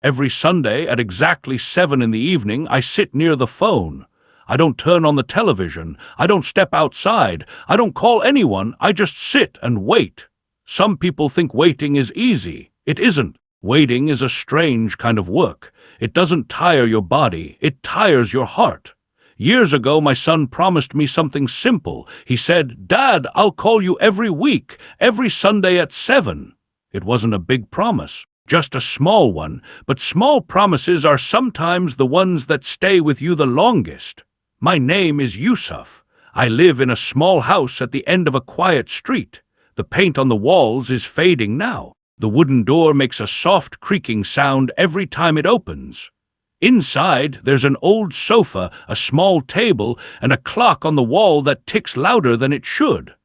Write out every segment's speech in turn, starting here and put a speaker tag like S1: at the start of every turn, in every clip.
S1: Every Sunday at exactly 7 in the evening, I sit near the phone. I don't turn on the television. I don't step outside. I don't call anyone. I just sit and wait. Some people think waiting is easy. It isn't. Waiting is a strange kind of work. It doesn't tire your body. It tires your heart. Years ago, my son promised me something simple. He said, "Dad, I'll call you every week, every Sunday at 7." It wasn't a big promise, just a small one, but small promises are sometimes the ones that stay with you the longest. My name is Yusuf. I live in a small house at the end of a quiet street. The paint on the walls is fading now. The wooden door makes a soft creaking sound every time it opens. Inside, there's an old sofa, a small table, and a clock on the wall that ticks louder than it should.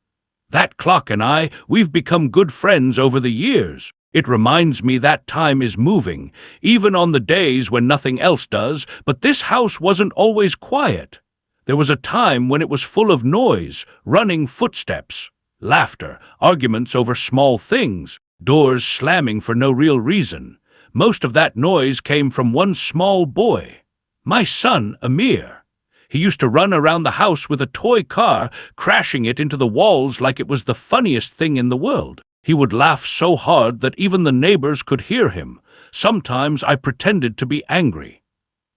S1: That clock and we've become good friends over the years. It reminds me that time is moving, even on the days when nothing else does, but this house wasn't always quiet. There was a time when it was full of noise, running footsteps, laughter, arguments over small things, doors slamming for no real reason. Most of that noise came from one small boy, my son, Amir. He used to run around the house with a toy car, crashing it into the walls like it was the funniest thing in the world. He would laugh so hard that even the neighbors could hear him. Sometimes I pretended to be angry.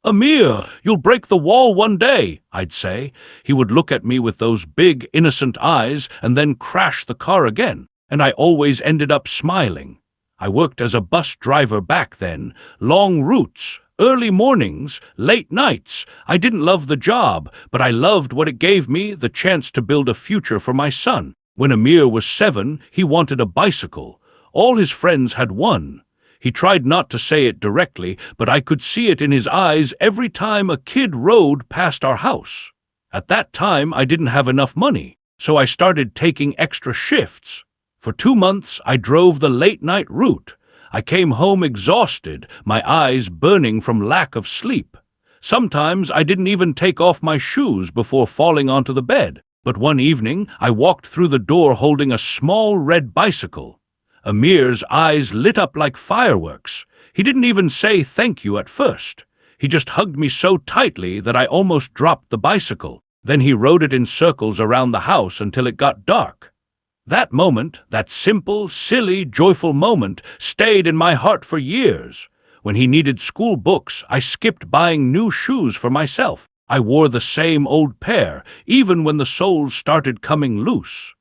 S1: "Amir, you'll break the wall one day," I'd say. He would look at me with those big, innocent eyes and then crash the car again, and I always ended up smiling. I worked as a bus driver back then, long routes, early mornings, late nights. I didn't love the job, but I loved what it gave me, the chance to build a future for my son. When Amir was 7, he wanted a bicycle. All his friends had one. He tried not to say it directly, but I could see it in his eyes every time a kid rode past our house. At that time, I didn't have enough money, so I started taking extra shifts. For 2 months, I drove the late-night route. I came home exhausted, my eyes burning from lack of sleep. Sometimes I didn't even take off my shoes before falling onto the bed. But one evening, I walked through the door holding a small red bicycle. Amir's eyes lit up like fireworks. He didn't even say thank you at first. He just hugged me so tightly that I almost dropped the bicycle. Then he rode it in circles around the house until it got dark. That moment, that simple, silly, joyful moment, stayed in my heart for years. When he needed school books, I skipped buying new shoes for myself. I wore the same old pair, even when the soles started coming loose.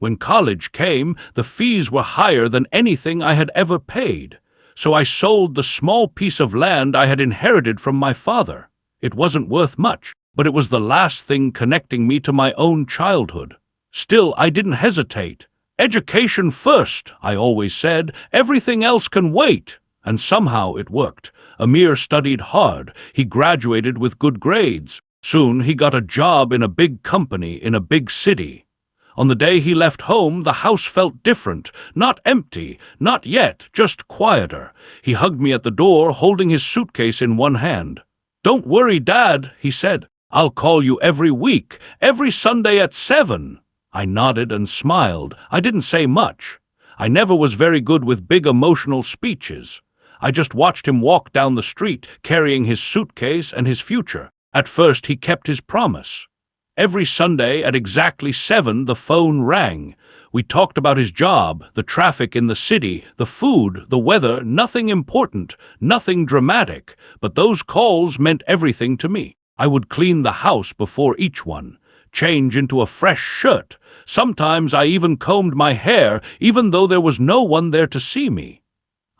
S1: When college came, the fees were higher than anything I had ever paid. So I sold the small piece of land I had inherited from my father. It wasn't worth much, but it was the last thing connecting me to my own childhood. Still, I didn't hesitate. Education first, I always said. Everything else can wait. And somehow it worked. Amir studied hard. He graduated with good grades. Soon he got a job in a big company in a big city. On the day he left home, the house felt different. Not empty, not yet, just quieter. He hugged me at the door, holding his suitcase in one hand. "Don't worry, Dad," he said. "I'll call you every week, every Sunday at 7. I nodded and smiled. I didn't say much. I never was very good with big emotional speeches. I just watched him walk down the street, carrying his suitcase and his future. At first, he kept his promise. Every Sunday at exactly 7, the phone rang. We talked about his job, the traffic in the city, the food, the weather, nothing important, nothing dramatic, but those calls meant everything to me. I would clean the house before each one, change into a fresh shirt. Sometimes I even combed my hair, even though there was no one there to see me.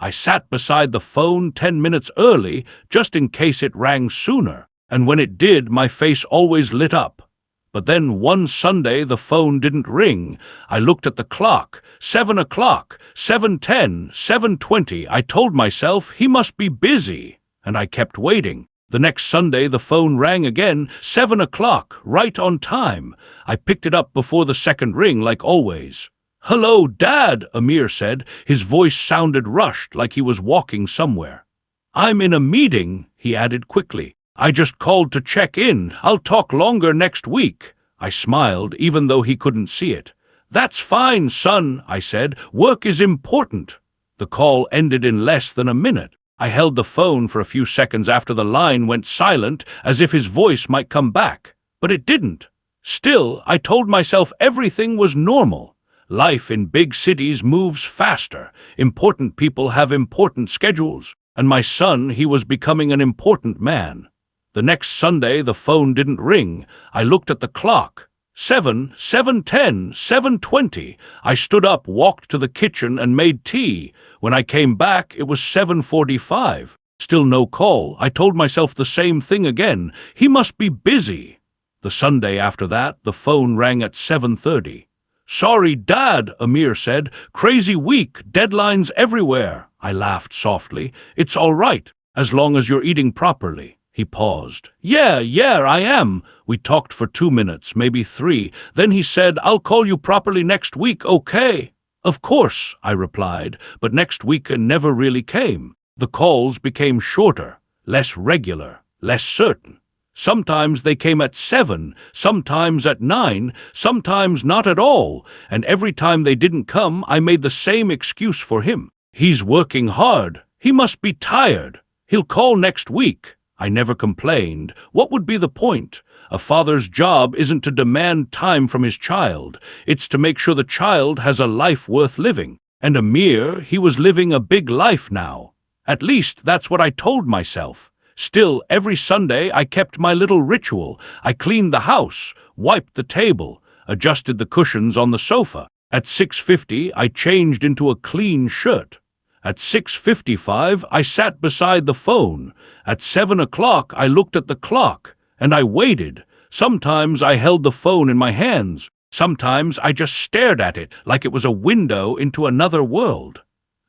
S1: I sat beside the phone 10 minutes early, just in case it rang sooner, and when it did, my face always lit up. But then one Sunday the phone didn't ring. I looked at the clock. 7 o'clock, 7:10, 7:20. I told myself he must be busy, and I kept waiting. The next Sunday the phone rang again, 7 o'clock, right on time. I picked it up before the second ring, like always. "Hello, Dad," Amir said. His voice sounded rushed, like he was walking somewhere. "I'm in a meeting," he added quickly. "I just called to check in. I'll talk longer next week." I smiled, even though he couldn't see it. "That's fine, son," I said. "Work is important." The call ended in less than a minute. I held the phone for a few seconds after the line went silent, as if his voice might come back. But it didn't. Still, I told myself everything was normal. Life in big cities moves faster. Important people have important schedules. And my son, he was becoming an important man. The next Sunday, the phone didn't ring. I looked at the clock. 7:10, 7:20. I stood up, walked to the kitchen, and made tea. When I came back, it was 7:45. Still no call. I told myself the same thing again. He must be busy. The Sunday after that, the phone rang at 7:30. "Sorry, Dad," Amir said. "Crazy week, deadlines everywhere." I laughed softly. "It's all right, as long as you're eating properly." He paused. Yeah, I am." We talked for 2 minutes, maybe 3. Then he said, "I'll call you properly next week, okay?" "Of course," I replied, but next week never really came. The calls became shorter, less regular, less certain. Sometimes they came at 7, sometimes at 9, sometimes not at all, and every time they didn't come, I made the same excuse for him. "He's working hard. He must be tired. He'll call next week." I never complained. What would be the point? A father's job isn't to demand time from his child. It's to make sure the child has a life worth living. And Amir, he was living a big life now. At least that's what I told myself. Still, every Sunday I kept my little ritual. I cleaned the house, wiped the table, adjusted the cushions on the sofa. At 6:50, I changed into a clean shirt. At 6:55, I sat beside the phone. At 7 o'clock, I looked at the clock, and I waited. Sometimes I held the phone in my hands. Sometimes I just stared at it like it was a window into another world.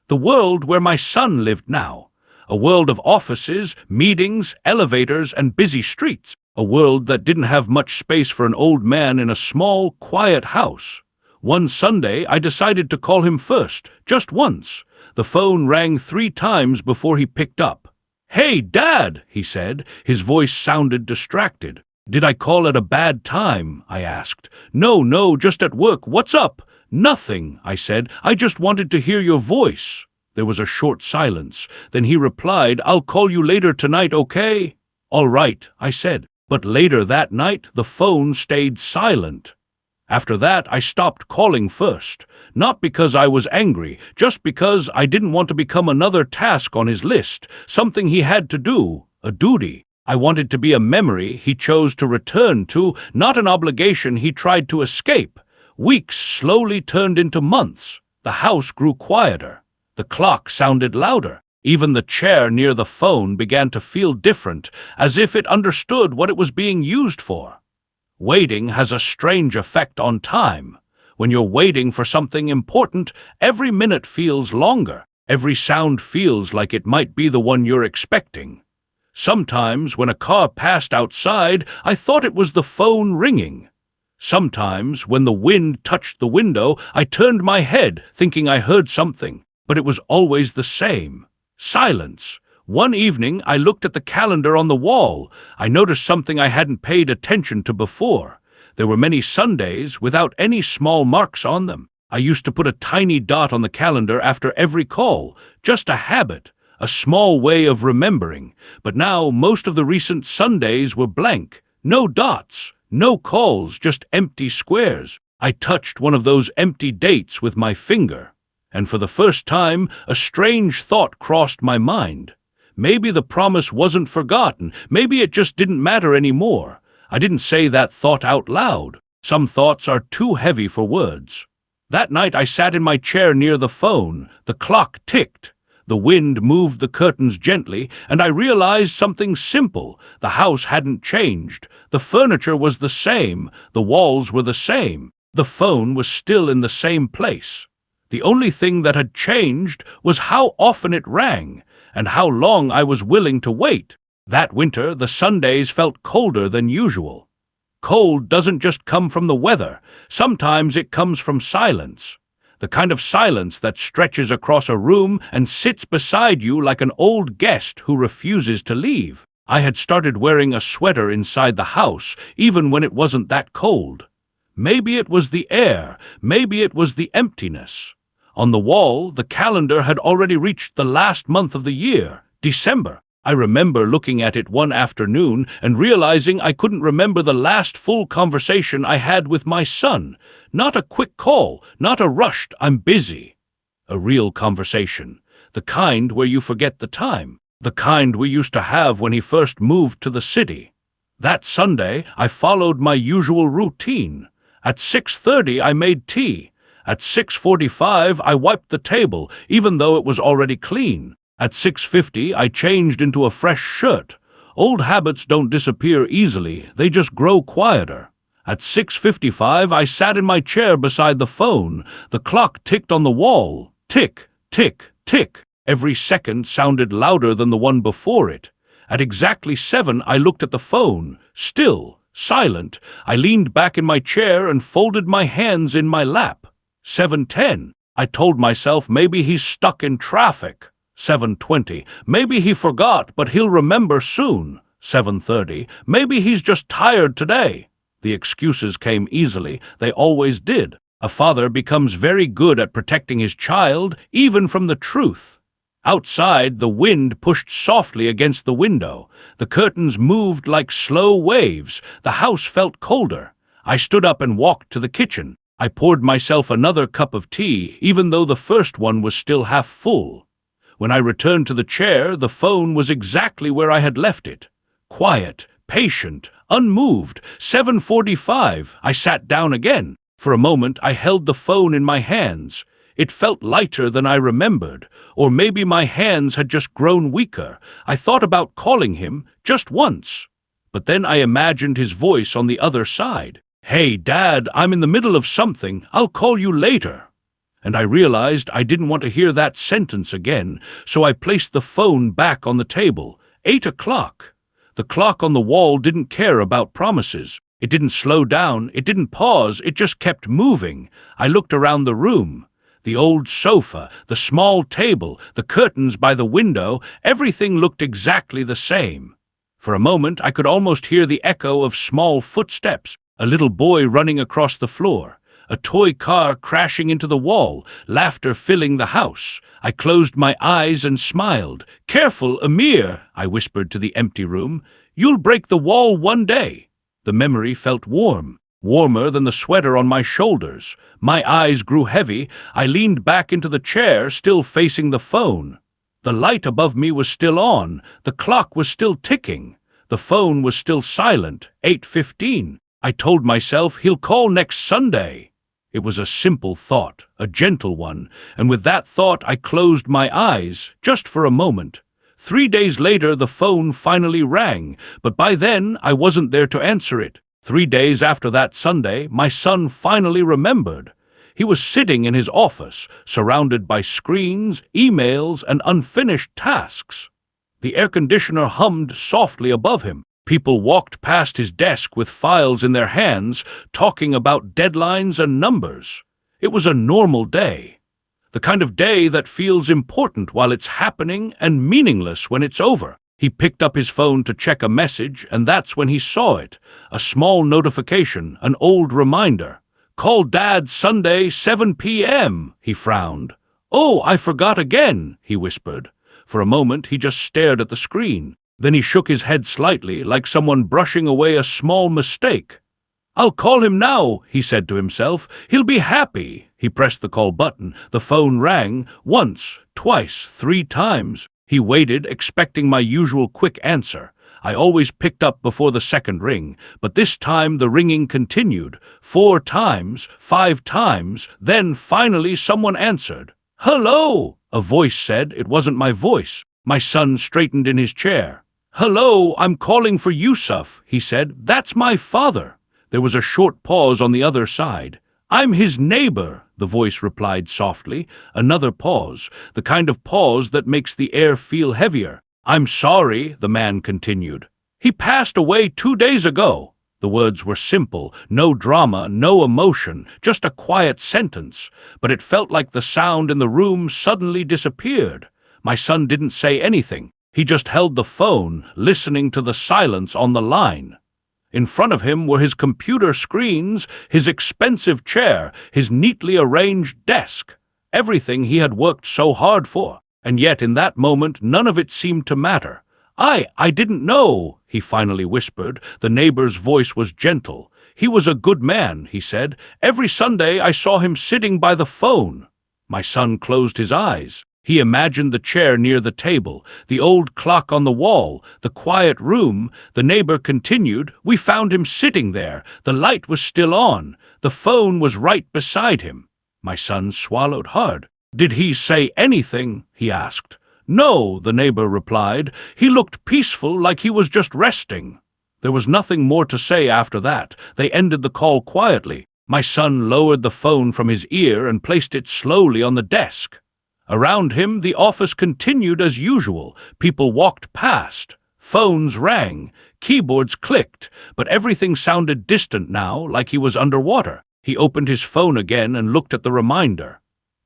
S1: The world where my son lived now. A world of offices, meetings, elevators, and busy streets. A world that didn't have much space for an old man in a small, quiet house. One Sunday, I decided to call him first, just once. The phone rang 3 times before he picked up. "Hey, Dad," he said. His voice sounded distracted. "Did I call at a bad time?" I asked. No, just at work. What's up?" "Nothing," I said. "I just wanted to hear your voice." There was a short silence. Then he replied, "I'll call you later tonight, okay?" "All right," I said. But later that night, the phone stayed silent. After that, I stopped calling first. Not because I was angry, just because I didn't want to become another task on his list, something he had to do, a duty. I wanted to be a memory he chose to return to, not an obligation he tried to escape. Weeks slowly turned into months. The house grew quieter. The clock sounded louder. Even the chair near the phone began to feel different, as if it understood what it was being used for. Waiting has a strange effect on time. When you're waiting for something important, every minute feels longer. Every sound feels like it might be the one you're expecting. Sometimes, when a car passed outside, I thought it was the phone ringing. Sometimes, when the wind touched the window, I turned my head, thinking I heard something. But it was always the same. Silence. One evening, I looked at the calendar on the wall. I noticed something I hadn't paid attention to before. There were many Sundays without any small marks on them. I used to put a tiny dot on the calendar after every call, just a habit, a small way of remembering. But now, most of the recent Sundays were blank. No dots, no calls, just empty squares. I touched one of those empty dates with my finger. And for the first time, a strange thought crossed my mind. Maybe the promise wasn't forgotten. Maybe it just didn't matter anymore. I didn't say that thought out loud. Some thoughts are too heavy for words. That night I sat in my chair near the phone. The clock ticked. The wind moved the curtains gently, and I realized something simple. The house hadn't changed. The furniture was the same. The walls were the same. The phone was still in the same place. The only thing that had changed was how often it rang, and how long I was willing to wait. That winter, the Sundays felt colder than usual. Cold doesn't just come from the weather. Sometimes it comes from silence. The kind of silence that stretches across a room and sits beside you like an old guest who refuses to leave. I had started wearing a sweater inside the house, even when it wasn't that cold. Maybe it was the air, maybe it was the emptiness. On the wall, the calendar had already reached the last month of the year, December. I remember looking at it one afternoon and realizing I couldn't remember the last full conversation I had with my son. Not a quick call, not a rushed "I'm busy." A real conversation. The kind where you forget the time. The kind we used to have when he first moved to the city. That Sunday, I followed my usual routine. At 6:30, I made tea. At 6:45, I wiped the table, even though it was already clean. At 6:50, I changed into a fresh shirt. Old habits don't disappear easily, they just grow quieter. At 6:55, I sat in my chair beside the phone. The clock ticked on the wall. Tick, tick, tick. Every second sounded louder than the one before it. At exactly 7, I looked at the phone. Still, silent. I leaned back in my chair and folded my hands in my lap. 7:10. I told myself maybe he's stuck in traffic. 7:20. Maybe he forgot, but he'll remember soon. 7:30. Maybe he's just tired today. The excuses came easily. They always did. A father becomes very good at protecting his child, even from the truth. Outside, the wind pushed softly against the window. The curtains moved like slow waves. The house felt colder. I stood up and walked to the kitchen. I poured myself another cup of tea, even though the first one was still half full. When I returned to the chair, the phone was exactly where I had left it. Quiet, patient, unmoved. 7:45. I sat down again. For a moment, I held the phone in my hands. It felt lighter than I remembered, or maybe my hands had just grown weaker. I thought about calling him, just once. But then I imagined his voice on the other side. "Hey, Dad, I'm in the middle of something. I'll call you later." And I realized I didn't want to hear that sentence again, so I placed the phone back on the table. 8 o'clock. The clock on the wall didn't care about promises. It didn't slow down, it didn't pause, it just kept moving. I looked around the room. The old sofa, the small table, the curtains by the window, everything looked exactly the same. For a moment, I could almost hear the echo of small footsteps, a little boy running across the floor. A toy car crashing into the wall, laughter filling the house. I closed my eyes and smiled. "Careful, Amir," I whispered to the empty room. "You'll break the wall one day." The memory felt warm, warmer than the sweater on my shoulders. My eyes grew heavy. I leaned back into the chair, still facing the phone. The light above me was still on. The clock was still ticking. The phone was still silent. 8:15. I told myself he'll call next Sunday. It was a simple thought, a gentle one, and with that thought I closed my eyes, just for a moment. 3 days later the phone finally rang, but by then I wasn't there to answer it. 3 days after that Sunday, my son finally remembered. He was sitting in his office, surrounded by screens, emails, and unfinished tasks. The air conditioner hummed softly above him. People walked past his desk with files in their hands, talking about deadlines and numbers. It was a normal day. The kind of day that feels important while it's happening and meaningless when it's over. He picked up his phone to check a message, and that's when he saw it. A small notification, an old reminder. "Call Dad Sunday, 7 p.m., he frowned. "Oh, I forgot again," he whispered. For a moment, he just stared at the screen. Then he shook his head slightly, like someone brushing away a small mistake. "I'll call him now," he said to himself. "He'll be happy." He pressed the call button. The phone rang, once, twice, 3 times. He waited, expecting my usual quick answer. I always picked up before the second ring, but this time the ringing continued. 4 times, 5 times, then finally someone answered. "Hello," a voice said. It wasn't my voice. My son straightened in his chair. "Hello, I'm calling for Yusuf," he said. "That's my father." There was a short pause on the other side. "I'm his neighbor," the voice replied softly. Another pause, the kind of pause that makes the air feel heavier. "I'm sorry," the man continued. "He passed away 2 days ago." The words were simple, no drama, no emotion, just a quiet sentence. But it felt like the sound in the room suddenly disappeared. My son didn't say anything. He just held the phone, listening to the silence on the line. In front of him were his computer screens, his expensive chair, his neatly arranged desk. Everything he had worked so hard for. And yet in that moment none of it seemed to matter. I didn't know," he finally whispered. The neighbor's voice was gentle. "He was a good man," he said. "Every Sunday I saw him sitting by the phone." My son closed his eyes. He imagined the chair near the table, the old clock on the wall, the quiet room. The neighbor continued, "We found him sitting there. The light was still on. The phone was right beside him." My son swallowed hard. "Did he say anything?" he asked. "No," the neighbor replied. "He looked peaceful, like he was just resting." There was nothing more to say after that. They ended the call quietly. My son lowered the phone from his ear and placed it slowly on the desk. Around him, the office continued as usual. People walked past. Phones rang. Keyboards clicked. But everything sounded distant now, like he was underwater. He opened his phone again and looked at the reminder.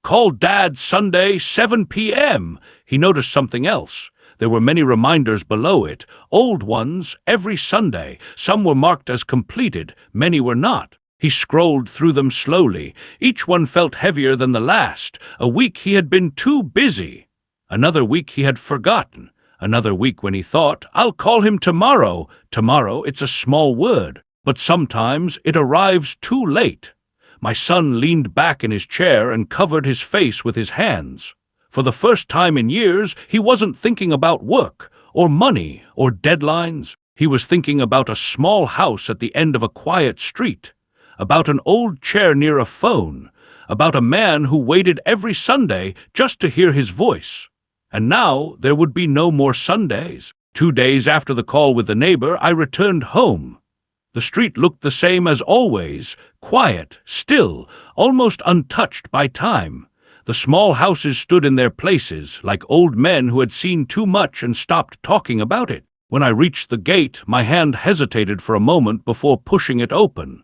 S1: "Call Dad Sunday, 7 p.m. He noticed something else. There were many reminders below it, old ones, every Sunday. Some were marked as completed, many were not. He scrolled through them slowly. Each one felt heavier than the last. A week he had been too busy. Another week he had forgotten. Another week when he thought, "I'll call him tomorrow." Tomorrow, it's a small word, but sometimes it arrives too late. My son leaned back in his chair and covered his face with his hands. For the first time in years, he wasn't thinking about work, or money, or deadlines. He was thinking about a small house at the end of a quiet street, about an old chair near a phone, about a man who waited every Sunday just to hear his voice. And now there would be no more Sundays. 2 days after the call with the neighbor, I returned home. The street looked the same as always, quiet, still, almost untouched by time. The small houses stood in their places, like old men who had seen too much and stopped talking about it. When I reached the gate, my hand hesitated for a moment before pushing it open.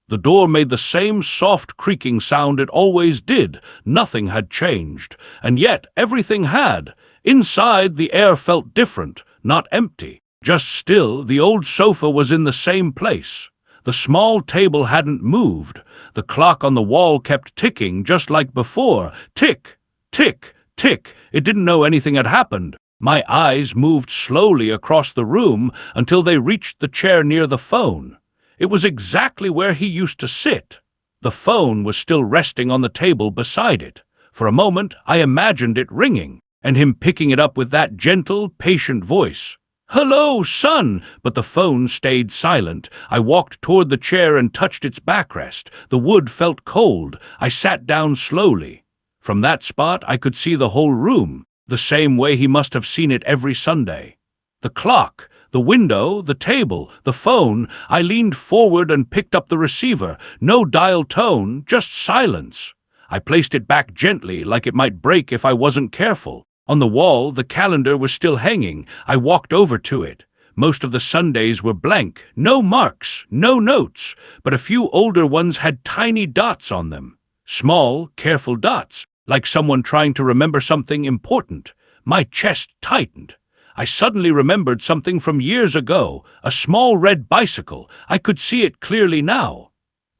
S1: The door made the same soft creaking sound it always did. Nothing had changed, and yet everything had. Inside, the air felt different, not empty. Just still, the old sofa was in the same place. The small table hadn't moved. The clock on the wall kept ticking just like before. Tick, tick, tick. It didn't know anything had happened. My eyes moved slowly across the room until they reached the chair near the phone. It was exactly where he used to sit. The phone was still resting on the table beside it. For a moment, I imagined it ringing, and him picking it up with that gentle, patient voice. "Hello, son!" But the phone stayed silent. I walked toward the chair and touched its backrest. The wood felt cold. I sat down slowly. From that spot, I could see the whole room, the same way he must have seen it every Sunday. The clock, the window, the table, the phone. I leaned forward and picked up the receiver. No dial tone, just silence. I placed it back gently, like it might break if I wasn't careful. On the wall, the calendar was still hanging. I walked over to it. Most of the Sundays were blank, no marks, no notes, but a few older ones had tiny dots on them. Small, careful dots, like someone trying to remember something important. My chest tightened. I suddenly remembered something from years ago, a small red bicycle. I could see it clearly now.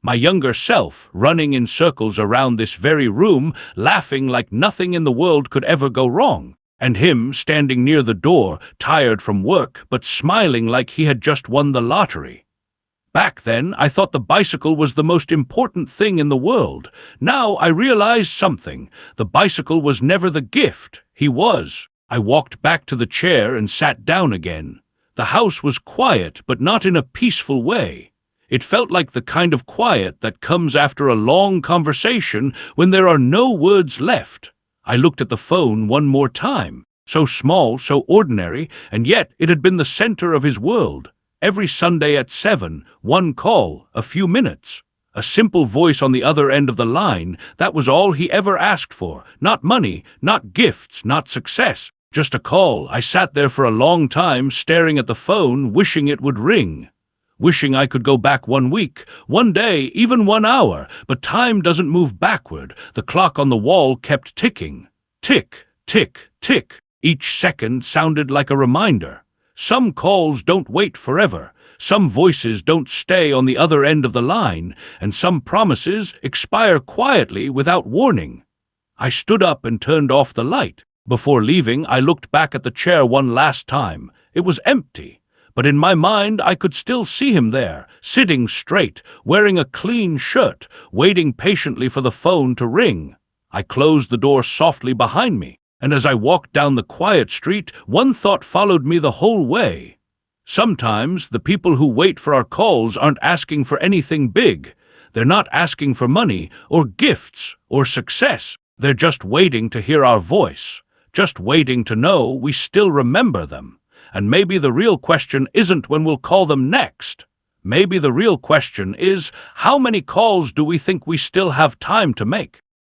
S1: My younger self, running in circles around this very room, laughing like nothing in the world could ever go wrong, and him standing near the door, tired from work, but smiling like he had just won the lottery. Back then, I thought the bicycle was the most important thing in the world. Now I realized something. The bicycle was never the gift. He was. I walked back to the chair and sat down again. The house was quiet, but not in a peaceful way. It felt like the kind of quiet that comes after a long conversation when there are no words left. I looked at the phone one more time. So small, so ordinary, and yet it had been the center of his world. Every Sunday at 7, one call, a few minutes. A simple voice on the other end of the line. That was all he ever asked for. Not money, not gifts, not success. Just a call. I sat there for a long time, staring at the phone, wishing it would ring. Wishing I could go back 1 week, 1 day, even 1 hour, but time doesn't move backward. The clock on the wall kept ticking. Tick, tick, tick. Each second sounded like a reminder. Some calls don't wait forever. Some voices don't stay on the other end of the line, and some promises expire quietly without warning. I stood up and turned off the light. Before leaving, I looked back at the chair one last time. It was empty, but in my mind I could still see him there, sitting straight, wearing a clean shirt, waiting patiently for the phone to ring. I closed the door softly behind me, and as I walked down the quiet street, one thought followed me the whole way. Sometimes the people who wait for our calls aren't asking for anything big. They're not asking for money or gifts or success. They're just waiting to hear our voice, just waiting to know we still remember them. And maybe the real question isn't when we'll call them next. Maybe the real question is, how many calls do we think we still have time to make?